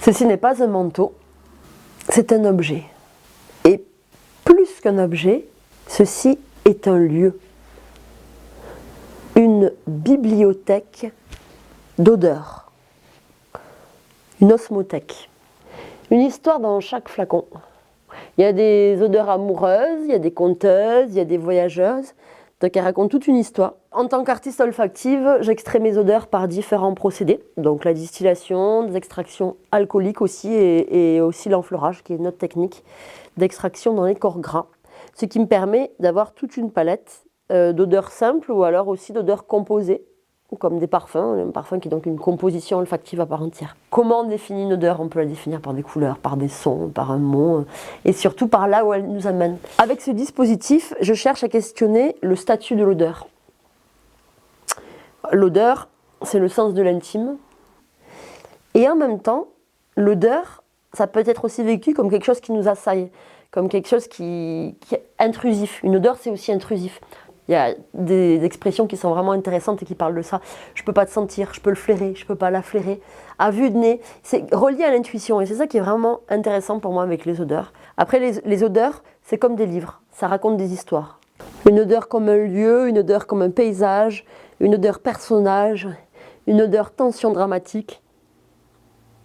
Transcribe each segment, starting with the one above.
Ceci n'est pas un manteau, c'est un objet. Et plus qu'un objet, ceci est un lieu. Une bibliothèque d'odeurs. Une osmothèque. Une histoire dans chaque flacon. Il y a des odeurs amoureuses, il y a des conteuses, il y a des voyageuses. Donc elle raconte toute une histoire. En tant qu'artiste olfactive, j'extrais mes odeurs par différents procédés. Donc la distillation, des extractions alcooliques aussi et aussi l'enfleurage qui est notre technique d'extraction dans les corps gras. Ce qui me permet d'avoir toute une palette d'odeurs simples ou alors aussi d'odeurs composées, comme des parfums, un parfum qui est donc une composition olfactive à part entière. Comment on définit une odeur? On peut la définir par des couleurs, par des sons, par un mot, et surtout par là où elle nous amène. Avec ce dispositif, je cherche à questionner le statut de l'odeur. L'odeur, c'est le sens de l'intime, et en même temps, l'odeur, ça peut être aussi vécu comme quelque chose qui nous assaille, comme quelque chose qui est intrusif. Une odeur, c'est aussi intrusif. Il y a des expressions qui sont vraiment intéressantes et qui parlent de ça. Je ne peux pas te sentir, je peux le flairer, je ne peux pas la flairer. À vue de nez, c'est relié à l'intuition et c'est ça qui est vraiment intéressant pour moi avec les odeurs. Après, les odeurs, c'est comme des livres, ça raconte des histoires. Une odeur comme un lieu, une odeur comme un paysage, une odeur personnage, une odeur tension dramatique.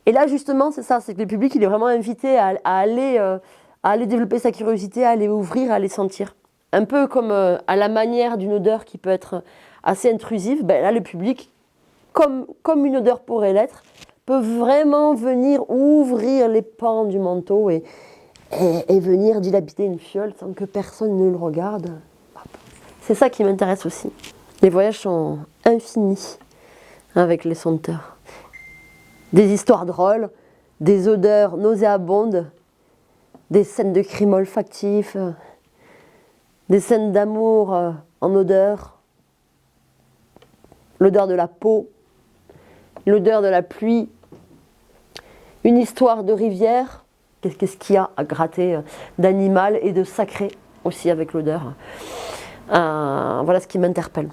Et là, justement, c'est ça, c'est que le public, il est vraiment invité à aller développer sa curiosité, à aller ouvrir, à aller sentir. Un peu comme à la manière d'une odeur qui peut être assez intrusive, ben là le public, comme une odeur pourrait l'être, peut vraiment venir ouvrir les pans du manteau et venir dilapider une fiole sans que personne ne le regarde. C'est ça qui m'intéresse aussi. Les voyages sont infinis avec les senteurs. Des histoires drôles, des odeurs nauséabondes, des scènes de crime olfactif, des scènes d'amour en odeur, l'odeur de la peau, l'odeur de la pluie, une histoire de rivière, qu'est-ce qu'il y a à gratter d'animal et de sacré aussi avec l'odeur. Voilà ce qui m'interpelle.